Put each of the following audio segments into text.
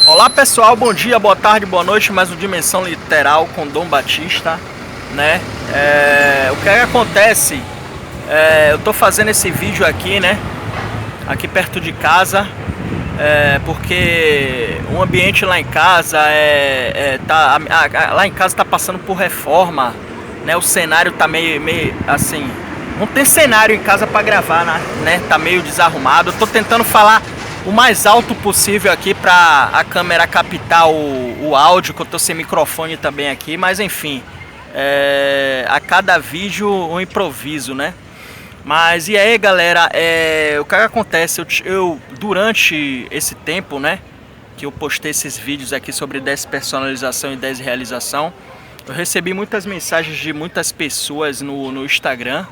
Olá pessoal, bom dia, boa tarde, boa noite, mais um Dimensão Literal com Dom Batista, né? O que acontece, eu tô fazendo esse vídeo aqui, né? Aqui perto de casa, porque o ambiente lá em casa lá em casa tá passando por reforma, né? O cenário tá meio assim, não tem cenário em casa para gravar, né? Tá meio desarrumado. Eu tô tentando falar o mais alto possível aqui para a câmera captar o áudio, que eu tô sem microfone também aqui, mas enfim, a cada vídeo um improviso, né? Mas e aí galera, o que acontece, eu durante esse tempo, né, que eu postei esses vídeos aqui sobre despersonalização e desrealização, eu recebi muitas mensagens de muitas pessoas no Instagram,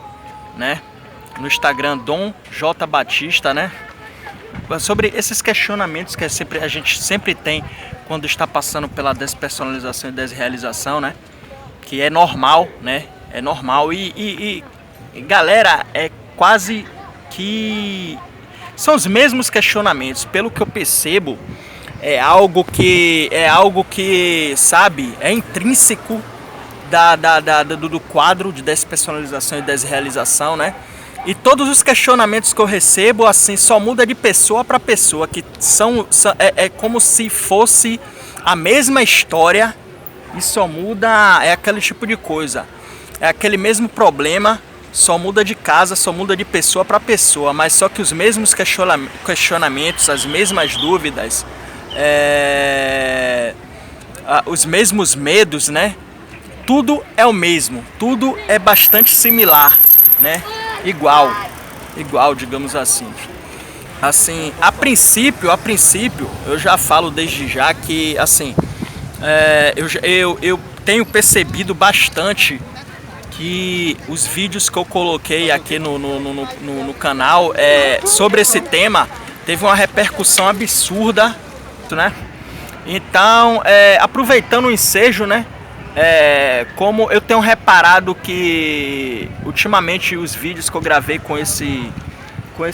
né, no Instagram Dom J Batista, né, sobre esses questionamentos que a gente sempre tem quando está passando pela despersonalização e desrealização, né? Que é normal, né? É normal e galera, é quase que são os mesmos questionamentos. Pelo que eu percebo, é algo que sabe, é intrínseco do quadro de despersonalização e desrealização, né? E todos os questionamentos que eu recebo, assim, só muda de pessoa para pessoa, que é como se fosse a mesma história e só muda, é aquele tipo de coisa. É aquele mesmo problema, só muda de casa, só muda de pessoa para pessoa, mas só que os mesmos questionamentos, as mesmas dúvidas, os mesmos medos, né? Tudo é o mesmo, tudo é bastante similar, né? Igual, digamos assim. Assim, a princípio, eu já falo desde já que, assim, eu tenho percebido bastante que os vídeos que eu coloquei aqui no canal sobre esse tema teve uma repercussão absurda, né? Então, aproveitando o ensejo, né? Como eu tenho reparado que ultimamente os vídeos que eu gravei com esse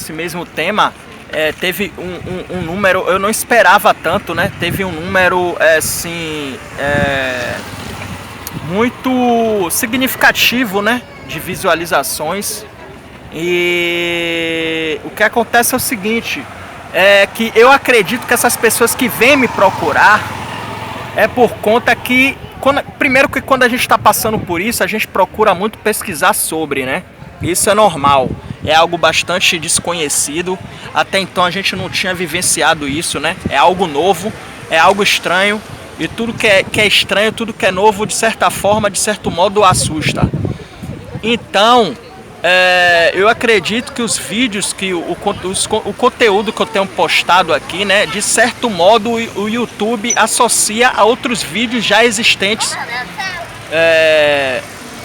mesmo tema teve um número, eu não esperava tanto, né? Teve um número assim muito significativo, né? De visualizações. E o que acontece é o seguinte, que eu acredito que essas pessoas que vêm me procurar é por conta que primeiro que quando a gente está passando por isso, a gente procura muito pesquisar sobre, né? Isso é normal, é algo bastante desconhecido. Até então a gente não tinha vivenciado isso, né? É algo novo, é algo estranho. E tudo que é estranho, tudo que é novo, de certa forma, de certo modo, assusta. Então, eu acredito que os vídeos, o conteúdo que eu tenho postado aqui, né, de certo modo o YouTube associa a outros vídeos já existentes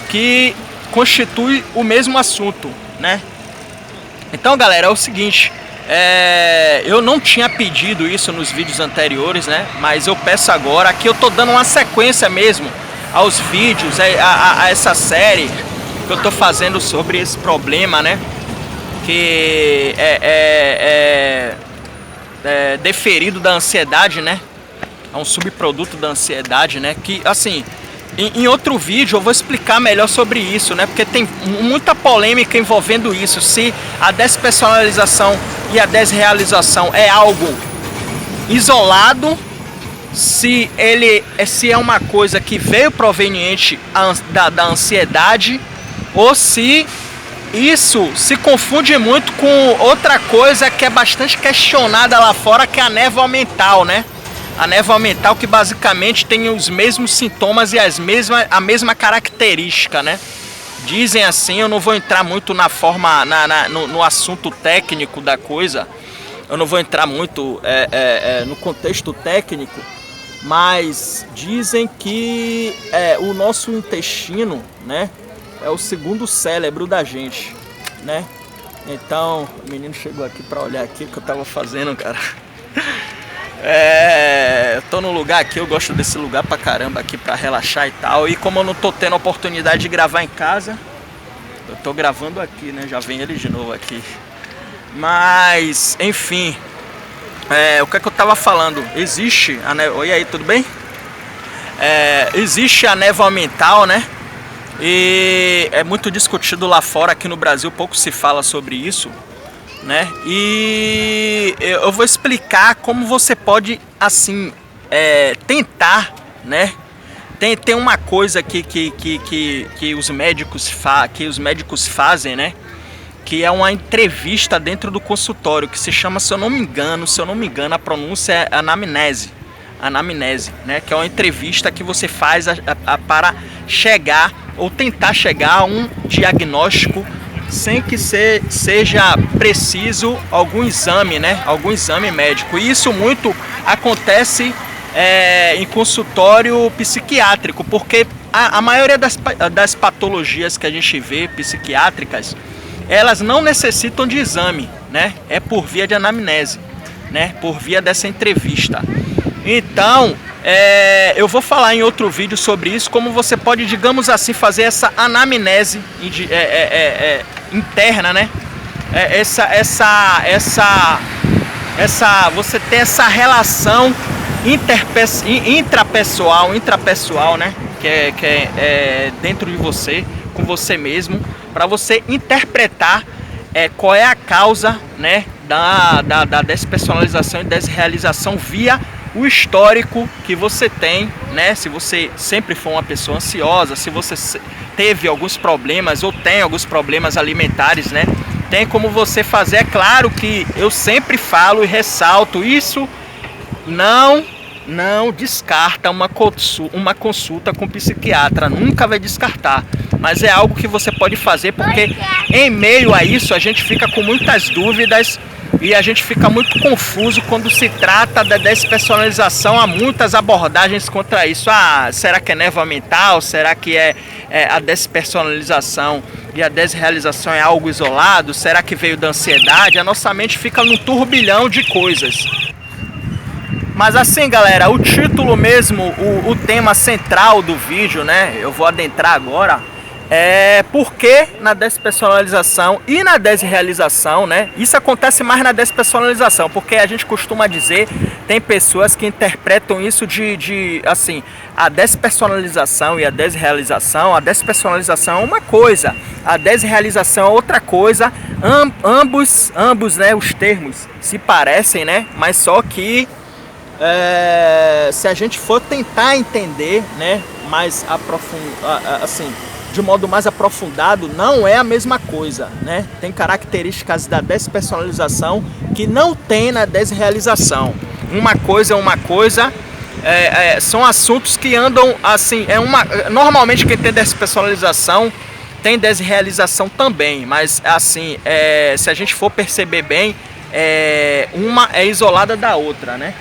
que constituem o mesmo assunto, né? Então, galera, é o seguinte, eu não tinha pedido isso nos vídeos anteriores, né? Mas eu peço agora. Aqui eu tô dando uma sequência mesmo aos vídeos, a essa série que eu tô fazendo sobre esse problema, né? Que é deferido da ansiedade, né? É um subproduto da ansiedade, né? Que, assim, em outro vídeo eu vou explicar melhor sobre isso, né? Porque tem muita polêmica envolvendo isso. Se a despersonalização e a desrealização é algo isolado, se é uma coisa que veio proveniente da ansiedade, ou se isso se confunde muito com outra coisa que é bastante questionada lá fora, que é a névoa mental, né? A névoa mental, que basicamente tem os mesmos sintomas e a mesma característica, né? Dizem assim, eu não vou entrar muito na forma, no assunto técnico da coisa, eu não vou entrar muito no contexto técnico, mas dizem que o nosso intestino, né, é o segundo cérebro da gente, né? Então, o menino chegou aqui pra olhar aqui o que eu tava fazendo, cara. Eu tô no lugar aqui, eu gosto desse lugar pra caramba aqui pra relaxar e tal. E como eu não tô tendo oportunidade de gravar em casa, eu tô gravando aqui, né? Já vem ele de novo aqui. Mas, enfim, o que é que eu tava falando? Existe a névoa... Oi aí, tudo bem? Existe a névoa mental, né? E é muito discutido lá fora, aqui no Brasil pouco se fala sobre isso, né? E eu vou explicar como você pode, assim, tentar, né? Tem uma coisa que os médicos fazem, né? Que é uma entrevista dentro do consultório, que se chama, se eu não me engano, a pronúncia é anamnese, né? Que é uma entrevista que você faz para chegar ou tentar chegar a um diagnóstico sem que seja preciso algum exame, né? Algum exame médico. E isso muito acontece em consultório psiquiátrico, porque a maioria das patologias que a gente vê psiquiátricas, elas não necessitam de exame, né? É por via de anamnese, né? Por via dessa entrevista. Então, eu vou falar em outro vídeo sobre isso, como você pode, digamos assim, fazer essa anamnese interna, né? Você ter essa relação intrapessoal, né? Que é dentro de você, com você mesmo, para você interpretar qual é a causa, né, da despersonalização e desrealização via o histórico que você tem, né? Se você sempre foi uma pessoa ansiosa, se você teve alguns problemas ou tem alguns problemas alimentares, né? Tem como você fazer. É claro que eu sempre falo e ressalto isso, não descarta uma consulta com psiquiatra, nunca vai descartar, mas é algo que você pode fazer, porque em meio a isso a gente fica com muitas dúvidas e a gente fica muito confuso quando se trata da despersonalização. Há muitas abordagens contra isso. Será que é névoa mental? Será que a despersonalização e a desrealização é algo isolado? Será que veio da ansiedade? A nossa mente fica num turbilhão de coisas. Mas assim, galera, o título mesmo, o tema central do vídeo, né? Eu vou adentrar agora. Por que na despersonalização e na desrealização, né? Isso acontece mais na despersonalização, porque a gente costuma dizer, tem pessoas que interpretam isso assim, a despersonalização e a desrealização. A despersonalização é uma coisa, a desrealização é outra coisa. Ambos, né, os termos se parecem, né? Mas só que se a gente for tentar entender, né, mais assim, de modo mais aprofundado, não é a mesma coisa, né? Tem características da despersonalização que não tem na desrealização. Uma coisa, são assuntos que andam assim, normalmente quem tem despersonalização tem desrealização também, mas assim, se a gente for perceber bem, uma é isolada da outra, né?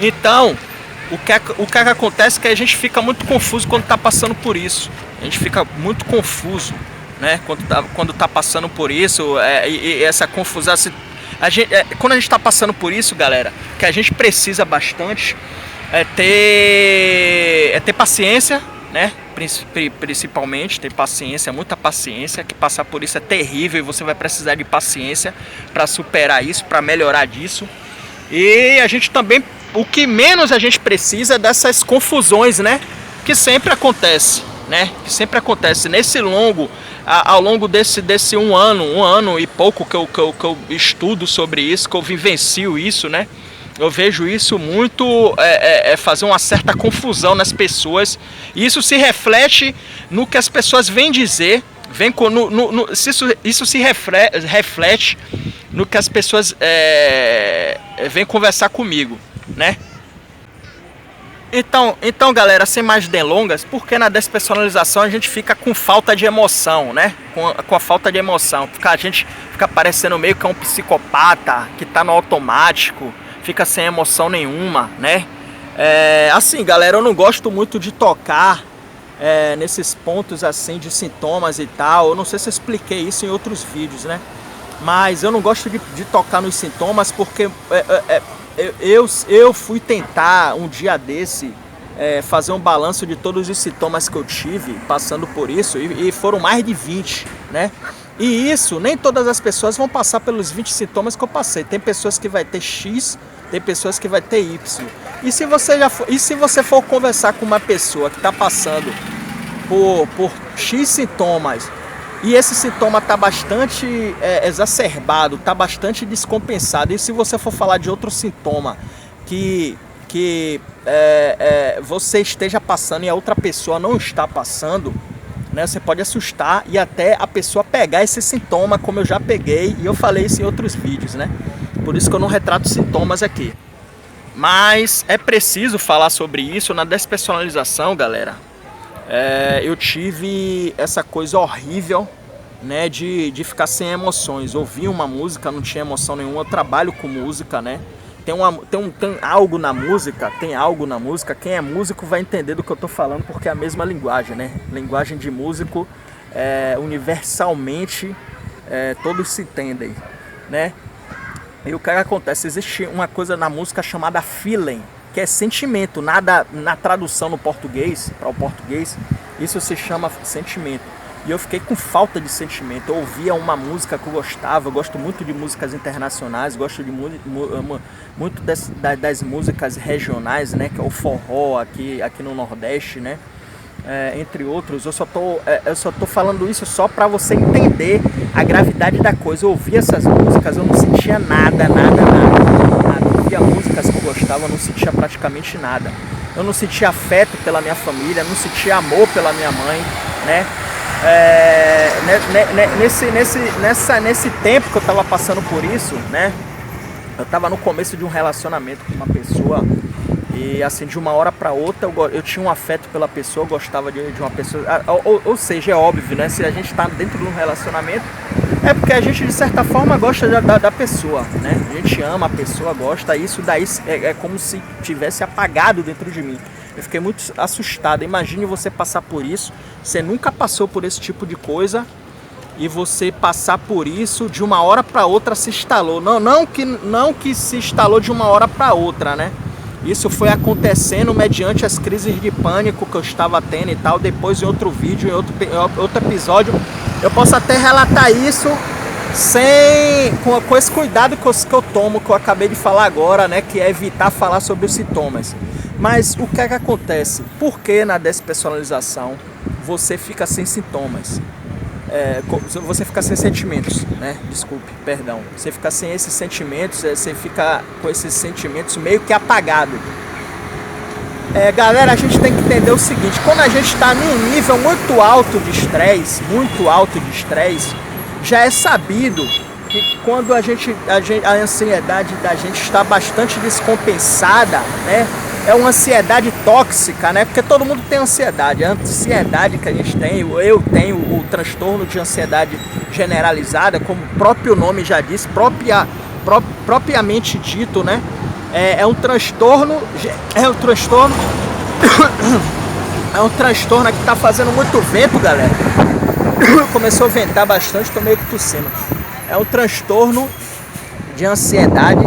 Então, o que acontece é que a gente fica muito confuso quando está passando por isso. A gente fica muito confuso, né? Quando tá passando por isso, e essa confusão. Quando a gente está passando por isso, galera, que a gente precisa bastante ter paciência, né? Principalmente ter paciência, muita paciência. Que passar por isso é terrível e você vai precisar de paciência para superar isso, para melhorar disso. E a gente também, o que menos a gente precisa é dessas confusões, né? Que sempre acontece, né? Que sempre acontece ao longo desse um ano e pouco que eu estudo sobre isso, que eu vivencio isso, né? Eu vejo isso muito fazer uma certa confusão nas pessoas. E isso se reflete no que as pessoas vêm dizer. Isso se reflete no que as pessoas vêm conversar comigo, né? Então, galera, sem mais delongas, porque na despersonalização a gente fica com falta de emoção, né? Com a falta de emoção. A gente fica parecendo meio que um psicopata que tá no automático, fica sem emoção nenhuma, né? Assim, galera, eu não gosto muito de tocar nesses pontos assim de sintomas e tal. Eu não sei se eu expliquei isso em outros vídeos, né? Mas eu não gosto de tocar nos sintomas porque eu fui tentar um dia desse fazer um balanço de todos os sintomas que eu tive passando por isso, e foram mais de 20, né? E isso, nem todas as pessoas vão passar pelos 20 sintomas que eu passei. Tem pessoas que vai ter X, tem pessoas que vai ter Y. E se você for conversar com uma pessoa que está passando por X sintomas e esse sintoma está bastante exacerbado, está bastante descompensado, e se você for falar de outro sintoma que você esteja passando e a outra pessoa não está passando, né, você pode assustar e até a pessoa pegar esse sintoma, como eu já peguei, e eu falei isso em outros vídeos, né? Por isso que eu não retrato sintomas aqui. Mas é preciso falar sobre isso na despersonalização, galera. Eu tive essa coisa horrível, né, de ficar sem emoções. Ouvir uma música, não tinha emoção nenhuma. Eu trabalho com música, né? Tem algo na música, quem é músico vai entender do que eu tô falando, porque é a mesma linguagem, né? Linguagem de músico, universalmente, todos se entendem, né? E o que acontece? Existe uma coisa na música chamada feeling, que é sentimento. Nada na tradução no português, para o português, isso se chama sentimento. E eu fiquei com falta de sentimento. Eu ouvia uma música que eu gostava, eu gosto muito de músicas internacionais, gosto de muito das músicas regionais, né, que é o forró aqui no Nordeste, né, entre outros. Eu só tô falando isso só para você entender a gravidade da coisa. Eu ouvia essas músicas, eu não sentia nada. Eu ouvia músicas que eu gostava, eu não sentia praticamente nada. Eu não sentia afeto pela minha família, não sentia amor pela minha mãe, né? Nesse tempo que eu tava passando por isso, né? Eu tava no começo de um relacionamento com uma pessoa e assim, de uma hora para outra eu tinha um afeto pela pessoa, eu gostava de uma pessoa, ou seja, é óbvio, né? Se a gente tá dentro de um relacionamento, é porque a gente de certa forma gosta da pessoa, né? A gente ama a pessoa, gosta, isso daí é como se tivesse apagado dentro de mim. Eu fiquei muito assustado. Imagine você passar por isso. Você nunca passou por esse tipo de coisa e você passar por isso, de uma hora para outra se instalou. Não que se instalou de uma hora para outra, né? Isso foi acontecendo mediante as crises de pânico que eu estava tendo e tal. Depois em outro vídeo, em outro episódio, eu posso até relatar isso com esse cuidado que eu tomo, que eu acabei de falar agora, né? Que é evitar falar sobre os sintomas. Mas o que é que acontece? Por que na despersonalização você fica sem sintomas? Você fica sem sentimentos, né? Desculpe, perdão. Você fica sem esses sentimentos, você fica com esses sentimentos meio que apagado. Galera, a gente tem que entender o seguinte: quando a gente está num nível muito alto de estresse, já é sabido que quando a ansiedade da gente está bastante descompensada, né? É uma ansiedade tóxica, né? Porque todo mundo tem ansiedade. A ansiedade que a gente tem, eu tenho o transtorno de ansiedade generalizada, como o próprio nome já diz, propriamente dito, né? É um transtorno aqui, tá fazendo muito vento, galera. Começou a ventar bastante, tô meio que tossindo. É um transtorno de ansiedade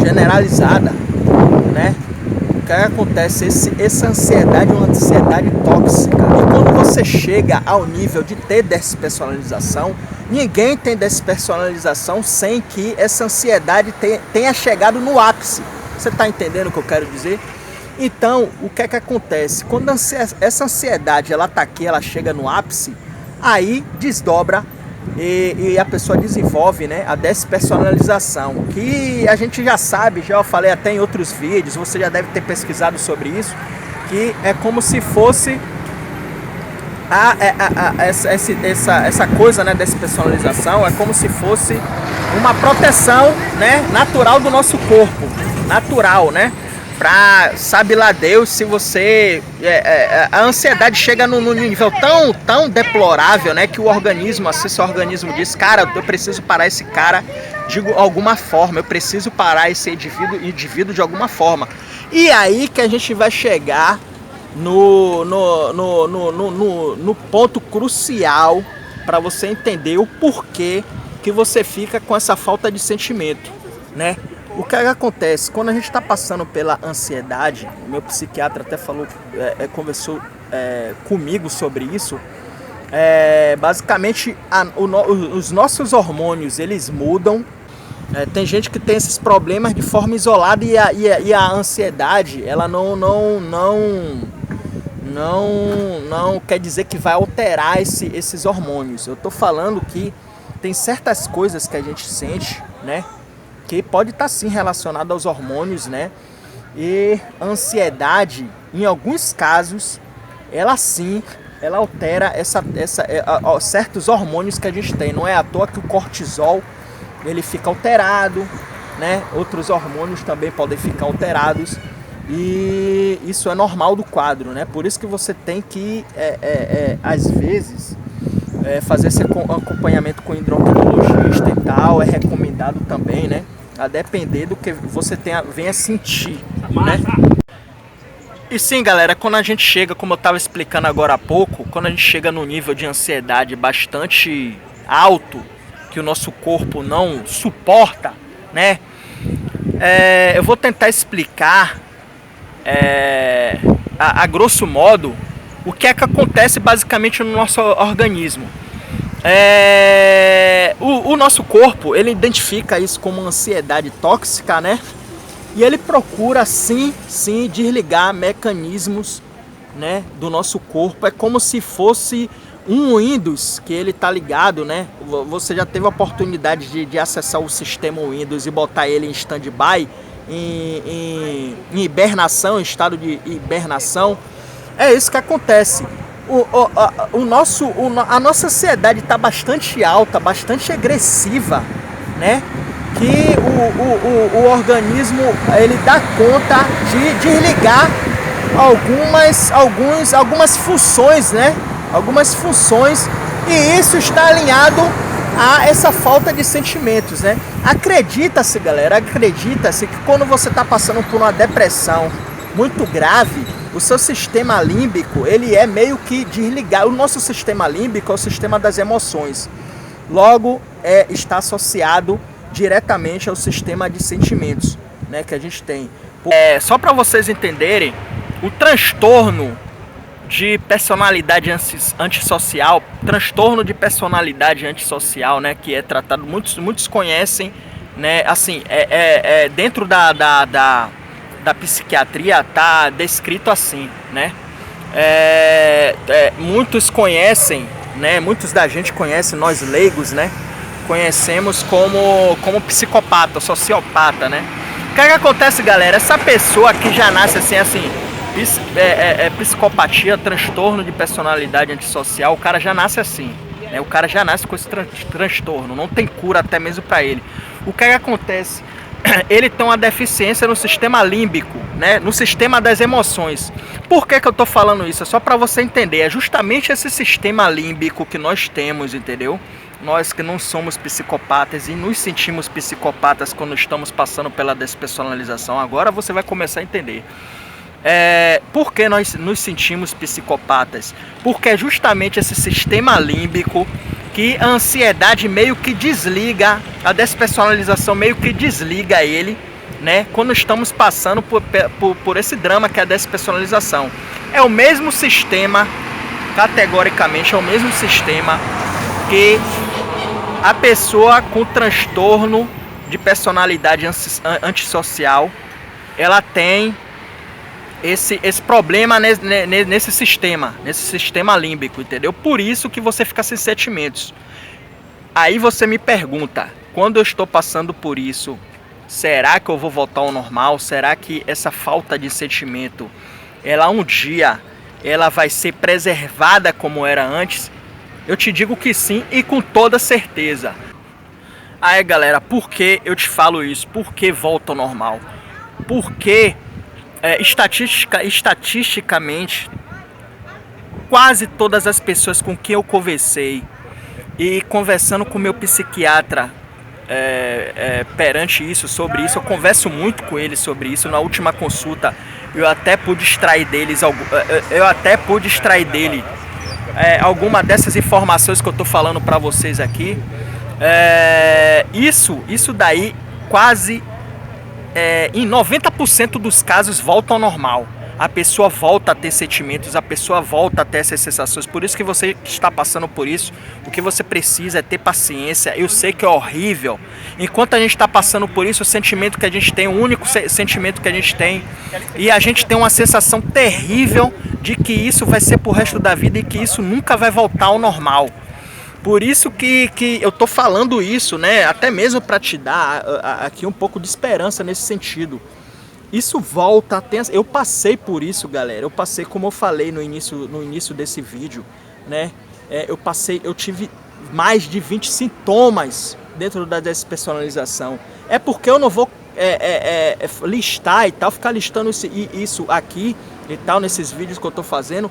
generalizada, né? O que acontece? Essa ansiedade é uma ansiedade tóxica. E quando você chega ao nível de ter despersonalização, ninguém tem despersonalização sem que essa ansiedade tenha chegado no ápice. Você está entendendo o que eu quero dizer? Então, o que acontece? Quando essa ansiedade ela tá aqui, ela chega no ápice, aí desdobra e a pessoa desenvolve, né, a despersonalização, que a gente já sabe, já eu falei até em outros vídeos, você já deve ter pesquisado sobre isso, que é como se fosse essa coisa, né, despersonalização, é como se fosse uma proteção, né, natural do nosso corpo, natural, né? Pra, sabe lá Deus, se você... a ansiedade chega num nível tão deplorável, né? Que o organismo, assim, seu organismo diz: cara, eu preciso parar esse cara de alguma forma. Eu preciso parar esse indivíduo de alguma forma. E aí que a gente vai chegar no ponto crucial para você entender o porquê que você fica com essa falta de sentimento, né? O que acontece? Quando a gente está passando pela ansiedade, o meu psiquiatra até conversou comigo sobre isso, basicamente os nossos hormônios eles mudam Tem gente que tem esses problemas de forma isolada e a ansiedade, ela não quer dizer que vai alterar esses hormônios. Eu tô falando que tem certas coisas que a gente sente, né, que pode estar sim relacionado aos hormônios, né? E a ansiedade, em alguns casos, ela altera certos hormônios que a gente tem. Não é à toa que o cortisol ele fica alterado, né? Outros hormônios também podem ficar alterados. E isso é normal do quadro, né? Por isso que você tem que, às vezes, fazer esse acompanhamento com endocrinologista e tal. É recomendado também, né? A depender do que você venha sentir, né? E sim, galera, quando a gente chega, como eu estava explicando agora há pouco, quando a gente chega no nível de ansiedade bastante alto, que o nosso corpo não suporta, né? Eu vou tentar explicar a grosso modo o que é que acontece basicamente no nosso organismo. O nosso corpo, ele identifica isso como ansiedade tóxica, né? E ele procura sim desligar mecanismos, né, do nosso corpo. É como se fosse um Windows que ele tá ligado, né? Você já teve a oportunidade de acessar o sistema Windows e botar ele em stand-by, em hibernação, em estado de hibernação? É isso que acontece. A nossa ansiedade está bastante alta, bastante agressiva, né? Que o organismo ele dá conta de desligar algumas funções, né? Algumas funções, e isso está alinhado a essa falta de sentimentos, né? Acredita-se, galera, acredita-se que quando você está passando por uma depressão muito grave, o seu sistema límbico, ele é meio que desligado. O nosso sistema límbico é o sistema das emoções. Logo, está associado diretamente ao sistema de sentimentos, né, que a gente tem. Só para vocês entenderem, o transtorno de personalidade antissocial, né, que é tratado, muitos conhecem, né, assim, dentro da psiquiatria tá descrito assim, né, muitos conhecem, né, muitos da gente conhece, nós leigos, né, conhecemos como psicopata, sociopata, né. O que acontece, galera? Essa pessoa que já nasce assim, psicopatia, transtorno de personalidade antissocial, o cara já nasce assim, né? O cara já nasce com esse transtorno, não tem cura até mesmo para ele. O que acontece? Ele tem uma deficiência no sistema límbico, né? No sistema das emoções. Por que eu tô falando isso? É só para você entender, é justamente esse sistema límbico que nós temos, entendeu? Nós que não somos psicopatas e nos sentimos psicopatas quando estamos passando pela despersonalização, agora você vai começar a entender. Por que nós nos sentimos psicopatas? Porque é justamente esse sistema límbico que a ansiedade meio que desliga, a despersonalização meio que desliga ele, né? Quando estamos passando por esse drama que é a despersonalização. É o mesmo sistema, categoricamente é o mesmo sistema que a pessoa com transtorno de personalidade antissocial, ela tem esse problema nesse sistema límbico, entendeu? Por isso que você fica sem sentimentos. Aí você me pergunta, quando eu estou passando por isso, será que eu vou voltar ao normal? Será que essa falta de sentimento, ela um dia, ela vai ser preservada como era antes? Eu te digo que sim, e com toda certeza. Aí, galera, por que eu te falo isso? Por que volta ao normal? Porque estatisticamente, quase todas as pessoas com quem eu conversei e conversando com meu psiquiatra perante isso, sobre isso, eu converso muito com ele sobre isso. Na última consulta eu até pude extrair dele alguma dessas informações que eu tô falando para vocês aqui. Isso daí quase em 90% dos casos volta ao normal. a pessoa volta a ter sentimentos, a pessoa volta a ter essas sensações. Por isso que você está passando por isso, o que você precisa é ter paciência. Eu sei que é horrível. Enquanto a gente está passando por isso, o sentimento que a gente tem, o único sentimento que a gente tem, e a gente tem uma sensação terrível de que isso vai ser pro resto da vida e que isso nunca vai voltar ao normal. Por isso que eu tô falando isso, né? Até mesmo para te dar aqui um pouco de esperança nesse sentido. Isso volta, eu passei por isso, galera. Eu passei, como eu falei no início desse vídeo, né? Eu tive mais de 20 sintomas dentro da despersonalização. É porque eu não vou listar e tal, ficar listando isso aqui e tal, nesses vídeos que eu tô fazendo,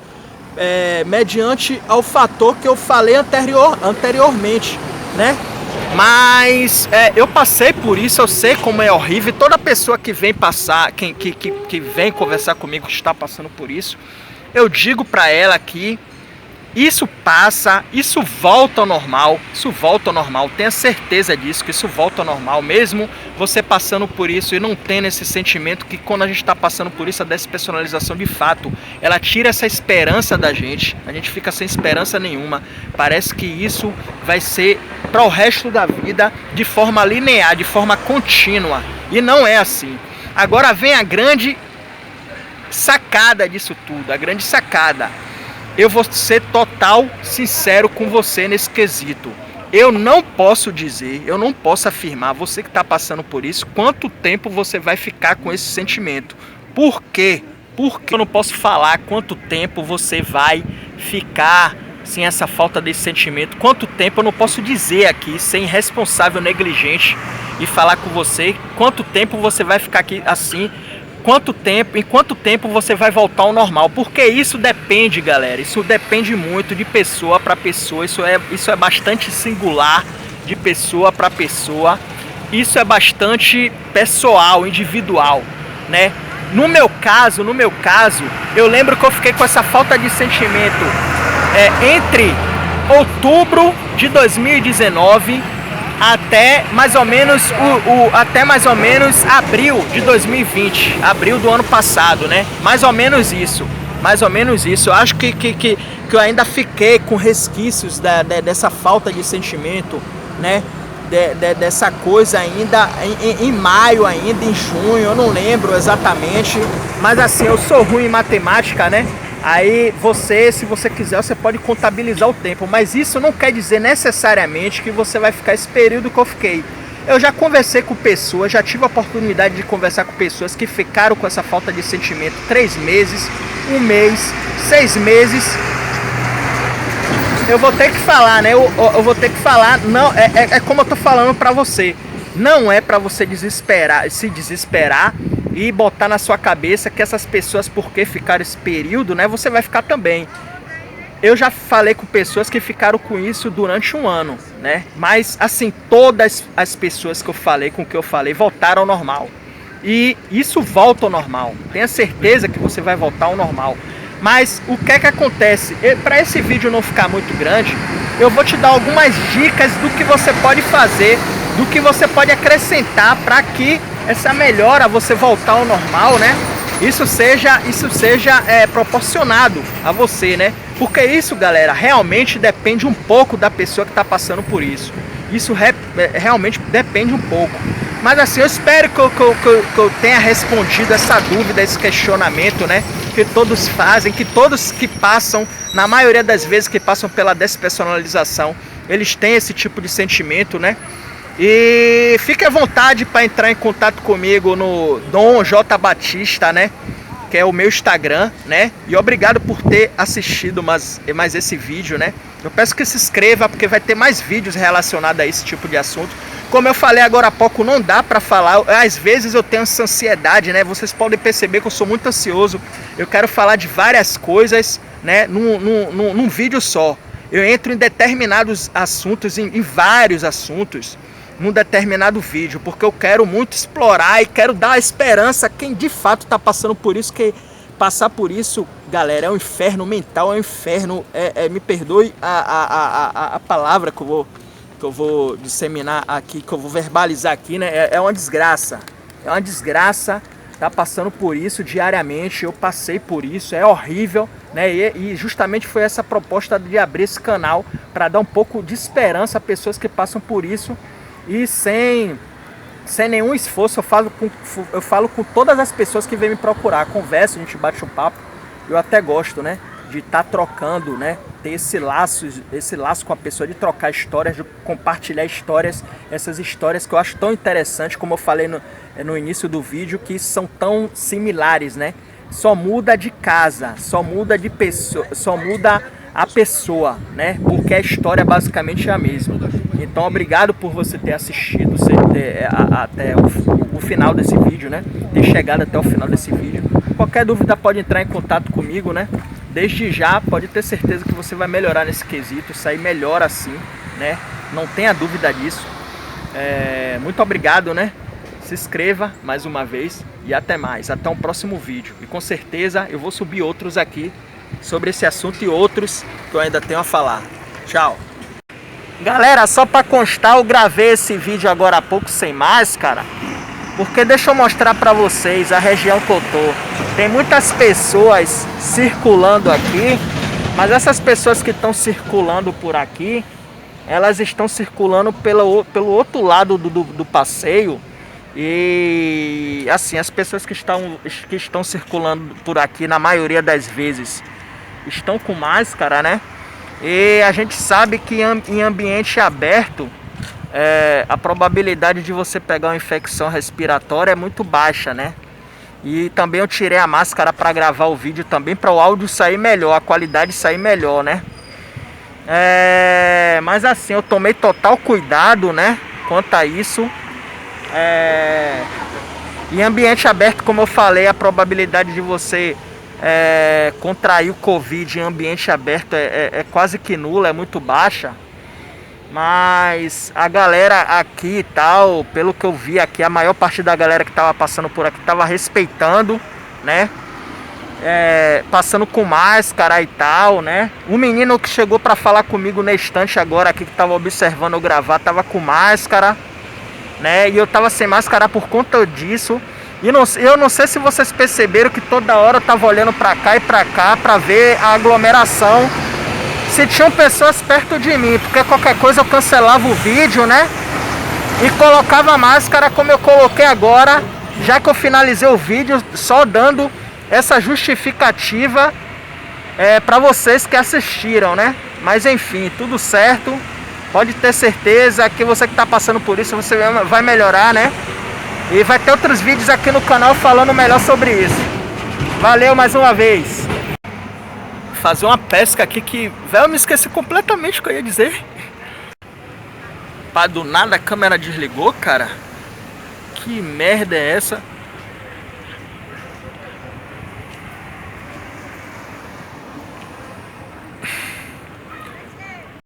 mediante ao fator que eu falei anteriormente, né? Mas eu passei por isso, eu sei como é horrível. Toda pessoa que vem passar, que vem conversar comigo, que está passando por isso, eu digo pra ela que isso passa, isso volta ao normal, tenha certeza disso, que isso volta ao normal, mesmo você passando por isso e não tendo esse sentimento, que quando a gente está passando por isso, a despersonalização de fato, ela tira essa esperança da gente, a gente fica sem esperança nenhuma, parece que isso vai ser para o resto da vida, de forma linear, de forma contínua, e não é assim. Agora vem a grande sacada disso tudo, a grande sacada. Eu vou ser total sincero com você nesse quesito. Eu não posso dizer, eu não posso afirmar, você que está passando por isso, quanto tempo você vai ficar com esse sentimento. Por quê? Porque eu não posso falar quanto tempo você vai ficar sem essa falta desse sentimento. Quanto tempo eu não posso dizer aqui, ser irresponsável, negligente e falar com você quanto tempo você vai ficar aqui assim. Em quanto tempo você vai voltar ao normal? Porque isso depende, galera, isso depende muito de pessoa para pessoa, isso é bastante singular de pessoa para pessoa, isso é bastante pessoal, individual, né? No meu caso, eu lembro que eu fiquei com essa falta de sentimento entre outubro de 2019 até mais ou menos abril de 2020, abril do ano passado, né? Mais ou menos isso. Eu acho que eu ainda fiquei com resquícios dessa falta de sentimento, né? Dessa coisa ainda em maio, ainda em junho, eu não lembro exatamente, mas assim, eu sou ruim em matemática, né? Aí se você quiser, você pode contabilizar o tempo, mas isso não quer dizer necessariamente que você vai ficar esse período que eu fiquei. Eu já conversei com pessoas, já tive a oportunidade de conversar com pessoas que ficaram com essa falta de sentimento 3 meses, 1 mês, 6 meses. Eu vou ter que falar, né? Eu vou ter que falar, não, como eu tô falando pra você. Não é pra você se desesperar e botar na sua cabeça que essas pessoas, porque ficaram esse período, né, você vai ficar também. Eu já falei com pessoas que ficaram com isso durante 1 ano, né? Mas assim, todas as pessoas que eu falei, com que eu falei, voltaram ao normal. E isso volta ao normal. Tenha certeza que você vai voltar ao normal. Mas o que é que acontece? Para esse vídeo não ficar muito grande, eu vou te dar algumas dicas do que você pode fazer, do que você pode acrescentar para que essa melhora, você voltar ao normal, né? Isso seja proporcionado a você, né? Porque isso, galera, realmente depende um pouco da pessoa que está passando por isso. Isso realmente depende um pouco. Mas assim, eu espero que eu tenha respondido essa dúvida, esse questionamento, né? Que todos fazem, que todos que passam, na maioria das vezes que passam pela despersonalização, eles têm esse tipo de sentimento, né? E fique à vontade para entrar em contato comigo no Dom J Batista, né? Que é o meu Instagram, né? E obrigado por ter assistido mais esse vídeo, né? Eu peço que se inscreva, porque vai ter mais vídeos relacionados a esse tipo de assunto. Como eu falei agora há pouco, não dá para falar. Às vezes eu tenho essa ansiedade, né? Vocês podem perceber que eu sou muito ansioso. Eu quero falar de várias coisas, né? Num vídeo só. Eu entro em determinados assuntos, em vários assuntos, num determinado vídeo, porque eu quero muito explorar e quero dar esperança a quem de fato está passando por isso, que passar por isso, galera, é um inferno mental, é um inferno, me perdoe a palavra que eu vou disseminar aqui, que eu vou verbalizar aqui, né? É uma desgraça, tá passando por isso diariamente. Eu passei por isso, é horrível, né? E justamente foi essa proposta de abrir esse canal para dar um pouco de esperança a pessoas que passam por isso e sem nenhum esforço. Eu falo com todas as pessoas que vêm me procurar, converso, a gente bate um papo. Eu até gosto, né, de estar trocando, né, ter esse laço com a pessoa, de trocar histórias, de compartilhar histórias, essas histórias que eu acho tão interessantes, como eu falei no início do vídeo, que são tão similares, né? Só muda de casa, só muda de pessoa, só muda a pessoa, né? Porque a história basicamente é a mesma. Então, obrigado por você ter assistido até o final desse vídeo, né? Ter chegado até o final desse vídeo. Qualquer dúvida pode entrar em contato comigo, né? Desde já, pode ter certeza que você vai melhorar nesse quesito, sair melhor assim, né? Não tenha dúvida disso. Muito obrigado, né? Se inscreva mais uma vez e até mais. Até um próximo vídeo. E com certeza eu vou subir outros aqui sobre esse assunto e outros que eu ainda tenho a falar. Tchau! Galera, só para constar, eu gravei esse vídeo agora há pouco sem máscara, porque deixa eu mostrar para vocês a região que eu tô. Tem muitas pessoas circulando aqui, mas essas pessoas que estão circulando por aqui, elas estão circulando pelo outro lado do passeio. E assim, as pessoas que estão circulando por aqui, na maioria das vezes, estão com máscara, né? E a gente sabe que em ambiente aberto, a probabilidade de você pegar uma infecção respiratória é muito baixa, né? E também eu tirei a máscara para gravar o vídeo também, para o áudio sair melhor, a qualidade sair melhor, né? Mas assim, eu tomei total cuidado, né, quanto a isso. Em ambiente aberto, como eu falei, a probabilidade de você contrair o Covid em ambiente aberto é quase que nula, é muito baixa. Mas a galera aqui e tal, pelo que eu vi aqui, a maior parte da galera que tava passando por aqui tava respeitando, né? Passando com máscara e tal, né? O menino que chegou pra falar comigo na estante agora aqui, que tava observando eu gravar, tava com máscara, né? E eu tava sem máscara por conta disso. E eu não sei se vocês perceberam que toda hora eu tava olhando pra cá e pra cá pra ver a aglomeração, se tinham pessoas perto de mim, porque qualquer coisa eu cancelava o vídeo, né? E colocava a máscara como eu coloquei agora, já que eu finalizei o vídeo, só dando essa justificativa pra vocês que assistiram, né? Mas enfim, tudo certo. Pode ter certeza que você que tá passando por isso, você vai melhorar, né? E vai ter outros vídeos aqui no canal falando melhor sobre isso. Valeu mais uma vez. Fazer uma pesca aqui que, velho, eu me esqueci completamente o que eu ia dizer. Pá, do nada a câmera desligou, cara. Que merda é essa?